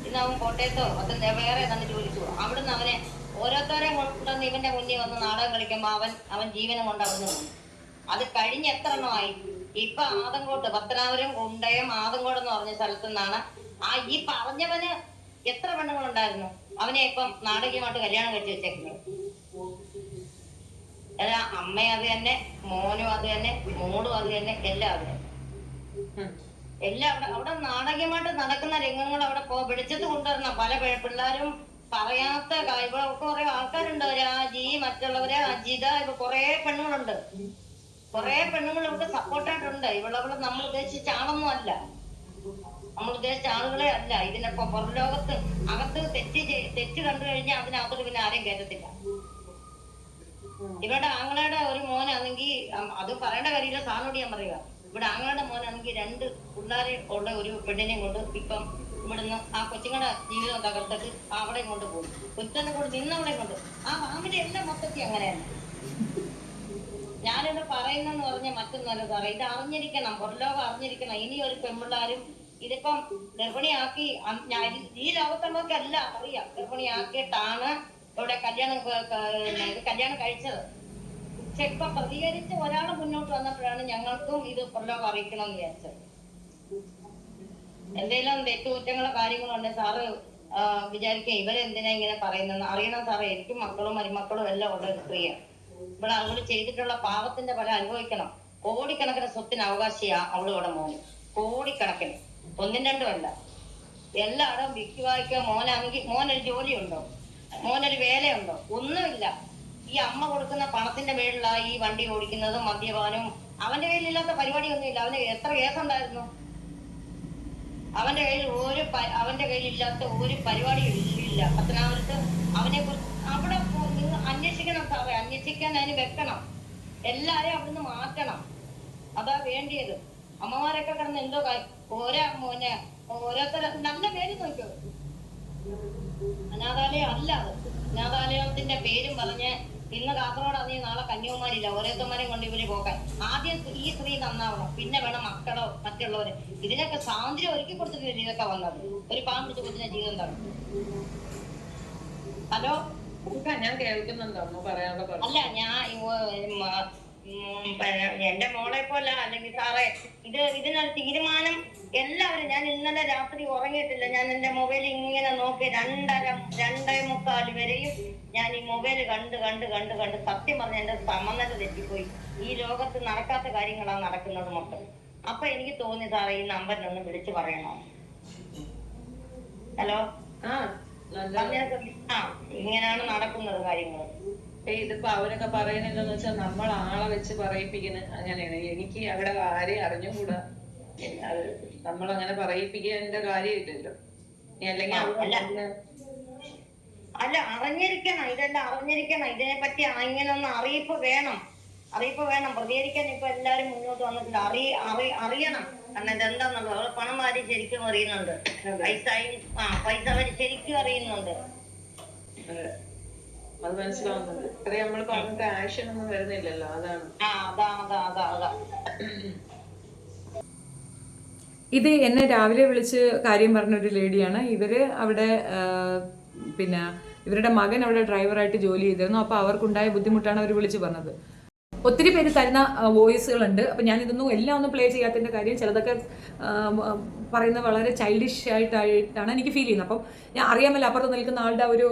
ഇന്ന് അവൻ കോട്ടയത്തോ വേറെ തന്നെ ജോലിക്ക് പോകും. അവിടുന്ന് അവനെ ഓരോരുത്തരെ കൊണ്ടുവന്ന് ഇവന്റെ മുന്നിൽ വന്ന് നാടകം കളിക്കുമ്പോ അവൻ ജീവനം കൊണ്ട് അവിടുന്ന് പോകും. അത് കഴിഞ്ഞ് എത്ര എണ്ണമായി. ഇപ്പൊ ആദങ്കോട്ട്, പത്തനാപുരം കുണ്ടയം ആദങ്കോട് എന്ന് പറഞ്ഞ സ്ഥലത്തു നിന്നാണ് ഈ പറഞ്ഞവന് എത്ര പെണ്ണുങ്ങളുണ്ടായിരുന്നു. അവനെ ഇപ്പം നാടകീയമായിട്ട് കല്യാണം കഴിച്ച് വെച്ചേക്കുന്നത്. അല്ല, അമ്മ അത് തന്നെ, മോനും അത് തന്നെ, മോളും അത് തന്നെ, എല്ലാം അത് തന്നെ. എല്ലാം അവിടെ നാടകീയമായിട്ട് നടക്കുന്ന രംഗങ്ങൾ അവിടെ വെളിച്ചത്ത് കൊണ്ടുവരണം. പല പിള്ളേരും പറയാത്ത ഇവിടെ കുറെ ആൾക്കാരുണ്ട്. രാജി, മറ്റുള്ളവരെ അജിത, ഇപ്പൊ കുറെ പെണ്ണുങ്ങളുണ്ട്. കുറെ പെണ്ണുങ്ങൾ ഇവിടെ സപ്പോർട്ടായിട്ടുണ്ട്. ഇവിടെ നമ്മൾ ഉദ്ദേശിച്ച ആളൊന്നും അല്ല. നമ്മൾ ഉദ്ദേശിച്ച ആളുകളെ അല്ല. ഇതിനൊക്കെ പുറം ലോകത്ത് അകത്ത് തെറ്റ് കണ്ടു കഴിഞ്ഞാൽ അതിനകത്തോട്ട് പിന്നെ ആരെയും കയറ്റത്തില്ല. ഇവിടെ ആങ്ങളയുടെ ഒരു മോനാണെങ്കിൽ അത് പറയേണ്ട കാര്യമില്ല, സാറിനോട് ഞാൻ പറയുക. ഇവിടെ ആങ്ങളുടെ മോനാണെങ്കിൽ 2 പിള്ളേരെ ഉള്ള ഒരു പെണ്ണിനെയും കൊണ്ട് ഇപ്പം ഇവിടുന്ന് ആ കൊച്ചുങ്ങളുടെ ജീവിതം തകർത്തിട്ട് അവിടെ കൊണ്ട് പോകും. കൊച്ചനെ കൊണ്ട് നിന്നവിടെ കൊണ്ട് ആ ഫാമിലി എല്ലാം മൊത്തത്തിൽ അങ്ങനെയാണ്. ഞാനിത് പറയുന്നെന്ന് പറഞ്ഞ മറ്റൊന്നല്ല സാറേ, ഇത് അറിഞ്ഞിരിക്കണം, പുറലോകം അറിഞ്ഞിരിക്കണം. ഇനി ഒരു പെൺപിള്ളാരും ഇതിപ്പം ഗർഭിണിയാക്കി, ഈ ലോകത്തുള്ളവർക്കല്ല അറിയാം, ഗർഭിണിയാക്കിയിട്ടാണ് ഇവിടെ കല്യാണം കഴിച്ചത്. പക്ഷെ ഇപ്പൊ പ്രതികരിച്ച് ഒരാൾ മുന്നോട്ട് വന്നപ്പോഴാണ് ഞങ്ങൾക്കും ഇത് പുറലോകം അറിയിക്കണം എന്ന് വിചാരിച്ചത്. എന്തെങ്കിലും തെറ്റുകുറ്റങ്ങളോ കാര്യങ്ങളോ ഉണ്ടെങ്കിൽ സാറ് വിചാരിക്കുക ഇവരെന്തിനാ ഇങ്ങനെ പറയുന്നെന്ന് അറിയണം സാറേ. എനിക്കും മക്കളും മരുമക്കളും എല്ലാം ഉള്ള ഒരു സ്ത്രീയാണ്. ഇവിടെ അവള് ചെയ്തിട്ടുള്ള പാവത്തിന്റെ ഫലം അനുഭവിക്കണം. കോടിക്കണക്കിന് സ്വത്തിന് അവകാശിയാ അവളിവിടെ മോന്, കോടിക്കണക്കിന്, 1 2 അല്ല. എല്ലായിടവും വിക്കി വായിക്കുക. മോനാണെങ്കിൽ മോനൊരു ജോലിയുണ്ടോ, മോനൊരു വേലയുണ്ടോ? ഒന്നുമില്ല. ഈ അമ്മ കൊടുക്കുന്ന പണത്തിന്റെ മേളിലായി ഈ വണ്ടി ഓടിക്കുന്നതും മദ്യപാനവും. അവന്റെ കയ്യിലില്ലാത്ത പരിപാടിയൊന്നുമില്ല. അവന് എത്ര കേസുണ്ടായിരുന്നു? അവന്റെ കയ്യിലില്ലാത്ത ഒരു പരിപാടിയും ഇല്ല. പത്തനാപുരത്ത് അവനെ കുറിച്ച് അവിടെ നിങ്ങൾ അന്വേഷിക്കണം സാറേ. അന്വേഷിക്കാൻ അതിന് വെക്കണം. എല്ലാരെയും അവിടുന്ന് മാറ്റണം. അതാ വേണ്ടിയത്. അമ്മമാരൊക്കെ കിടന്ന് എന്തോ ഓരോരുത്തര നല്ല പേര് നോക്കോ. അനാഥാലയം അല്ല അത്. അനാഥാലയത്തിന്റെ പേരും പറഞ്ഞ് ഇന്ന് കാസർഗോഡാണെങ്കിൽ നാളെ കന്യാകുമാരിയില്ല. ഓരോരുത്തന്മാരെയും കൊണ്ട് ഇവര് പോകാൻ. ആദ്യം ഈ സ്ത്രീ നന്നാവണം, പിന്നെ വേണം മക്കളോ മറ്റുള്ളവര്. ഇതിനൊക്കെ സ്വാതന്ത്ര്യം ഒരുക്കി കൊടുത്തിട്ടില്ല ഇതൊക്കെ വന്നത്. ഒരു പാവം പിടിച്ച കൊച്ചിന്റെ ജീവിതം എന്താണ്? ഹലോ, ഞാൻ കേൾക്കുന്നുണ്ടോ പറയാനുള്ള? അല്ല, എന്റെ മോളെ പോലെ അല്ലെങ്കിൽ സാറേ ഇതിനൊരു തീരുമാനം എല്ലാവരും. ഞാൻ ഇന്നലെ രാത്രി ഉറങ്ങിയിട്ടില്ല. ഞാൻ എന്റെ മൊബൈൽ ഇങ്ങനെ നോക്കി 2:45 വരെയും ഞാൻ ഈ മൊബൈൽ കണ്ട് സത്യം പറഞ്ഞ എന്റെ സമനില തെറ്റിപ്പോയി. ഈ ലോകത്ത് നടക്കാത്ത കാര്യങ്ങളാണ് നടക്കുന്നത് മൊത്തം. അപ്പൊ എനിക്ക് തോന്നി സാറേ ഈ നമ്പറിനൊന്ന് വിളിച്ചു പറയണോ. ഹലോ, ഇങ്ങനെയാണ് നടക്കുന്നത് കാര്യങ്ങൾ. ഇതിപ്പോ അവരൊക്കെ പറയുന്നില്ലെന്ന് വെച്ചാൽ നമ്മൾ ആളെ വെച്ച് പറയിപ്പിക്കുന്നത് അങ്ങനെയാണ്. എനിക്ക് അവിടെ ആരെയും അറിഞ്ഞുകൂടാ. അത് നമ്മളങ്ങനെ പറയിപ്പിക്കേണ്ട കാര്യമില്ലല്ലോ. അല്ലെങ്കിൽ അല്ല, അറിഞ്ഞിരിക്കണം, ഇതെല്ലാം അറിഞ്ഞിരിക്കണം. ഇതിനെപ്പറ്റി ഇങ്ങനൊന്ന് അറിയിപ്പ് വേണം. പ്രതികരിക്കാൻ ഇപ്പൊ എല്ലാരും മുന്നോട്ട് വന്നിട്ടുണ്ട്. അറിയണം. കാരണം ഇതെന്താന്നുള്ളത് അവളെ പണം വാരി ശരിക്കും അറിയുന്നുണ്ട്. പൈസ അവര് ശരിക്കും അറിയുന്നുണ്ട്. അത് മനസ്സിലാവുന്നുണ്ട്. ഇത്രയും നമ്മൾ പറഞ്ഞിട്ട് ആക്ഷൻ ഒന്നും വരുന്നില്ലല്ലോ, അതാണ്. അതാ ഇത് എന്നെ രാവിലെ വിളിച്ച് കാര്യം പറഞ്ഞൊരു ലേഡിയാണ്. ഇവര് അവിടെ പിന്നെ ഇവരുടെ മകൻ അവിടെ ഡ്രൈവറായിട്ട് ജോലി ചെയ്തിരുന്നു. അപ്പോൾ അവർക്കുണ്ടായ ബുദ്ധിമുട്ടാണ് അവർ വിളിച്ച് പറഞ്ഞത്. ഒത്തിരി പേര് തരുന്ന വോയിസുകളുണ്ട്. അപ്പം ഞാനിതൊന്നും എല്ലാം ഒന്നും പ്ലേ ചെയ്യാത്തതിൻ്റെ കാര്യം ചിലതൊക്കെ പറയുന്നത് വളരെ ചൈൽഡിഷ് ആയിട്ടാണ് എനിക്ക് ഫീൽ ചെയ്യുന്നത്. അപ്പം ഞാൻ അറിയാമല്ലോ അപ്പുറത്ത് നിൽക്കുന്ന ആളുടെ ഒരു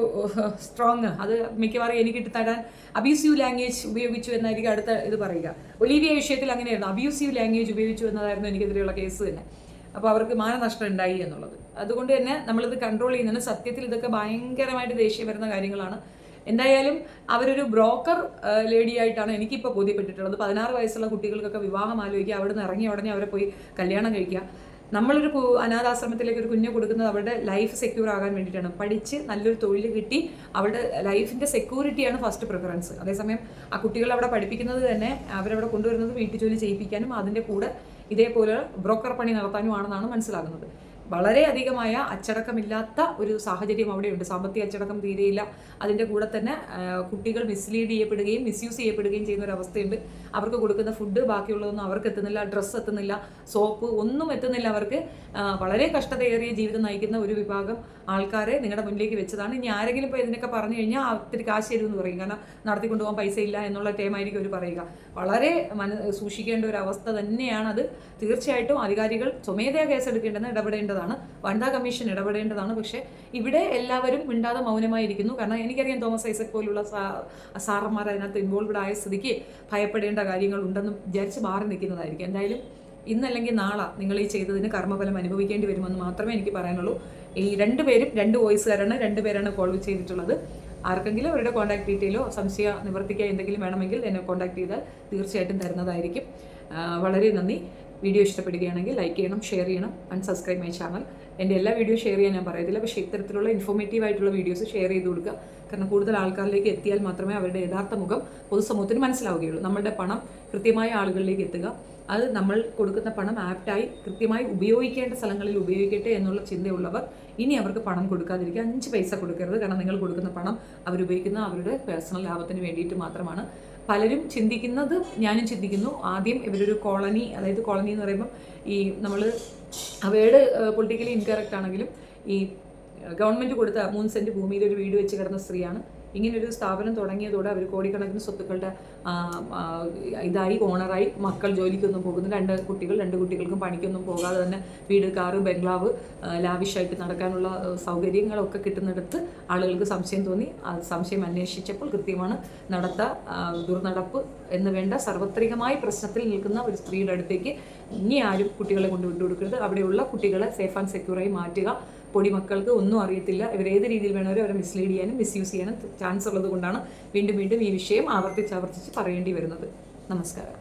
സ്ട്രോങ്, അത് മിക്കവാറും എനിക്കിട്ട് തരാൻ അബ്യൂസീവ് ലാംഗ്വേജ് ഉപയോഗിച്ചു എന്നായിരിക്കും അടുത്ത ഇത് പറയുക. ഒലീവിയ വിഷയത്തിൽ അങ്ങനെയായിരുന്നു, അബ്യൂസീവ് ലാംഗ്വേജ് ഉപയോഗിച്ചു എന്നതായിരുന്നു എനിക്കെതിരെയുള്ള കേസ് തന്നെ. അപ്പോൾ അവർക്ക് മാനനഷ്ടം ഉണ്ടായി എന്നുള്ളത്. അതുകൊണ്ട് തന്നെ നമ്മളിത് കൺട്രോൾ ചെയ്യുന്നതിന് സത്യത്തിൽ ഇതൊക്കെ ഭയങ്കരമായിട്ട് ദേഷ്യം വരുന്ന കാര്യങ്ങളാണ്. എന്തായാലും അവരൊരു ബ്രോക്കർ ലേഡി ആയിട്ടാണ് എനിക്കിപ്പോൾ ബോധ്യപ്പെട്ടിട്ടുള്ളത്. 16 വയസ്സുള്ള കുട്ടികൾക്കൊക്കെ വിവാഹം ആലോചിക്കുക, അവിടെ നിന്ന് ഇറങ്ങിയ ഉടനെ അവരെ പോയി കല്യാണം കഴിക്കുക. നമ്മളൊരു അനാഥാശ്രമത്തിലേക്ക് ഒരു കുഞ്ഞ് കൊടുക്കുന്നത് അവരുടെ ലൈഫ് സെക്യൂർ ആകാൻ വേണ്ടിയിട്ടാണ്. പഠിച്ച് നല്ലൊരു തൊഴിൽ കിട്ടി അവരുടെ ലൈഫിൻ്റെ സെക്യൂരിറ്റിയാണ് ഫസ്റ്റ് പ്രിഫറൻസ്. അതേസമയം ആ കുട്ടികളെ അവിടെ പഠിപ്പിക്കുന്നത് തന്നെ അവരവിടെ കൊണ്ടുവരുന്നത് വീട്ടുജോലി ചെയ്യിപ്പിക്കാനും അതിൻ്റെ കൂടെ ഇതേപോലെ ബ്രോക്കർ പണി നടത്താനുമാണെന്നാണ് മനസ്സിലാകുന്നത്. വളരെയധികമായ അച്ചടക്കമില്ലാത്ത ഒരു സാഹചര്യം അവിടെയുണ്ട്. സാമ്പത്തിക അച്ചടക്കം തീരെയില്ല. അതിൻ്റെ കൂടെ തന്നെ കുട്ടികൾ മിസ്ലീഡ് ചെയ്യപ്പെടുകയും മിസ്യൂസ് ചെയ്യപ്പെടുകയും ചെയ്യുന്ന ഒരു അവസ്ഥയുണ്ട്. അവർക്ക് കൊടുക്കുന്ന ഫുഡ് ബാക്കിയുള്ളതൊന്നും അവർക്ക് എത്തുന്നില്ല, ഡ്രസ്സ് എത്തുന്നില്ല, സോപ്പ് ഒന്നും എത്തുന്നില്ല. അവർക്ക് വളരെ കഷ്ടതയേറിയ ജീവിതം നയിക്കുന്ന ഒരു വിഭാഗം ആൾക്കാരെ നിങ്ങളുടെ മുന്നിലേക്ക് വെച്ചതാണ്. ഇനി ആരെങ്കിലും ഇപ്പോൾ ഇതിനൊക്കെ പറഞ്ഞു കഴിഞ്ഞാൽ ഒത്തിരി കാശ് തരുമെന്ന് പറയും. കാരണം നടത്തിക്കൊണ്ടുപോകാൻ പൈസ ഇല്ല എന്നുള്ള ടൈമായിരിക്കും അവർ പറയുക. വളരെ സൂക്ഷിക്കേണ്ട ഒരു അവസ്ഥ തന്നെയാണത്. തീർച്ചയായിട്ടും അധികാരികൾ സ്വമേധയാ കേസെടുക്കേണ്ടത് ഇടപെടേണ്ടതാണ്. വനിതാ കമ്മീഷൻ ഇടപെടേണ്ടതാണ്. പക്ഷേ ഇവിടെ എല്ലാവരും മിണ്ടാതെ മൗനമായിരിക്കുന്നു. കാരണം എനിക്കറിയാം തോമസ് ഐസക് പോലുള്ള സാറന്മാർ അതിനകത്ത് ഇൻവോൾവ്ഡ് ആയ സ്ഥിതിക്ക് ഭയപ്പെടേണ്ട കാര്യങ്ങൾ ഉണ്ടെന്ന് വിചാരിച്ച് മാറി നിൽക്കുന്നതായിരിക്കും. എന്തായാലും ഇന്നല്ലെങ്കിൽ നാളെ നിങ്ങൾ ഈ ചെയ്തതിന് കർമ്മഫലം അനുഭവിക്കേണ്ടി വരുമെന്ന് മാത്രമേ എനിക്ക് പറയാനുള്ളൂ. ഈ 2 പേരും 2 വോയിസുകാരാണ്, 2 പേരാണ് കോൾ ചെയ്തിട്ടുള്ളത്. ആർക്കെങ്കിലും അവരുടെ കോൺടാക്ട് ഡീറ്റെയിലോ സംശയ നിവർത്തിക്കുക എന്തെങ്കിലും വേണമെങ്കിൽ എന്നെ കോൺടാക്ട് ചെയ്താൽ തീർച്ചയായിട്ടും തരുന്നതായിരിക്കും. വളരെ നന്ദി. വീഡിയോ ഇഷ്ടപ്പെടുകയാണെങ്കിൽ ലൈക്ക് ചെയ്യണം, ഷെയർ ചെയ്യണം, ആൻഡ് സബ്സ്ക്രൈബ് മൈ ചാനൽ. എൻ്റെ എല്ലാ വീഡിയോ ഷെയർ ചെയ്യാൻ ഞാൻ പറയത്തില്ല, പക്ഷേ ഇത്തരത്തിലുള്ള ഇൻഫോർമേറ്റീവ് ആയിട്ടുള്ള വീഡിയോസ് ഷെയർ ചെയ്ത് കൊടുക്കുക. കാരണം കൂടുതൽ ആൾക്കാരിലേക്ക് എത്തിയാൽ മാത്രമേ അവരുടെ യഥാർത്ഥ മുഖം പൊതുസമൂഹത്തിന് മനസ്സിലാവുകയുള്ളൂ. നമ്മളുടെ പണം കൃത്യമായ ആളുകളിലേക്ക് എത്തുക, അത് നമ്മൾ കൊടുക്കുന്ന പണം ആപ്റ്റായി കൃത്യമായി ഉപയോഗിക്കേണ്ട സ്ഥലങ്ങളിൽ ഉപയോഗിക്കട്ടെ എന്നുള്ള ചിന്തയുള്ളവർ ഇനി അവർക്ക് പണം കൊടുക്കാതിരിക്കുക. 5 പൈസ കൊടുക്കരുത്. കാരണം നിങ്ങൾ കൊടുക്കുന്ന പണം അവരുപയോഗിക്കുന്ന അവരുടെ പേഴ്സണൽ ലാഭത്തിന് വേണ്ടിയിട്ട് മാത്രമാണ്. പലരും ചിന്തിക്കുന്നത്, ഞാനും ചിന്തിക്കുന്നു, ആദ്യം ഇവരൊരു കോളനി, അതായത് കോളനി എന്ന് പറയുമ്പം ഈ നമ്മൾ വേർഡ് പൊളിറ്റിക്കലി ഇൻകറക്റ്റ് ആണെങ്കിലും ഈ ഗവൺമെൻറ് കൊടുത്ത 3 സെൻറ്റ് ഭൂമിയിൽ ഒരു വീട് വെച്ച് കിടന്ന സ്ത്രീയാണ്. ഇങ്ങനൊരു സ്ഥാപനം തുടങ്ങിയതോടെ അവർ കോടിക്കണക്കിന് സ്വത്തുക്കളുടെ ഇതായി ഓണറായി. മക്കൾ ജോലിക്കൊന്നും പോകുന്നില്ല, 2 കുട്ടികൾക്കും പണിക്കൊന്നും പോകാതെ തന്നെ വീട്, കാറ്, ബംഗ്ലാവ്, ലാവിഷായിട്ട് നടക്കാനുള്ള സൗകര്യങ്ങളൊക്കെ കിട്ടുന്നിടത്ത് ആളുകൾക്ക് സംശയം തോന്നി. ആ സംശയം അന്വേഷിച്ചപ്പോൾ കൃത്യമാണ് ദുർനടപ്പ് എന്ന് വേണ്ട സാർവത്രികമായ പ്രശ്നത്തിൽ നിൽക്കുന്ന ഒരു സ്ത്രീയുടെ അടുത്തേക്ക് ഇനി ആരും കുട്ടികളെ കൊണ്ട് വിട്ടുകൊടുക്കരുത്. അവിടെയുള്ള കുട്ടികളെ സേഫ് ആൻഡ് സെക്യൂറായി മാറ്റുക. പൊടിമക്കൾക്ക് ഒന്നും അറിയത്തില്ല, ഇവരേത് രീതിയിൽ വേണവരും അവരെ മിസ്ലീഡ് ചെയ്യാനും മിസ്യൂസ് ചെയ്യാനും ചാൻസ് ഉള്ളത് കൊണ്ടാണ് വീണ്ടും ഈ വിഷയം ആവർത്തിച്ച് പറയേണ്ടി വരുന്നത്. നമസ്കാരം.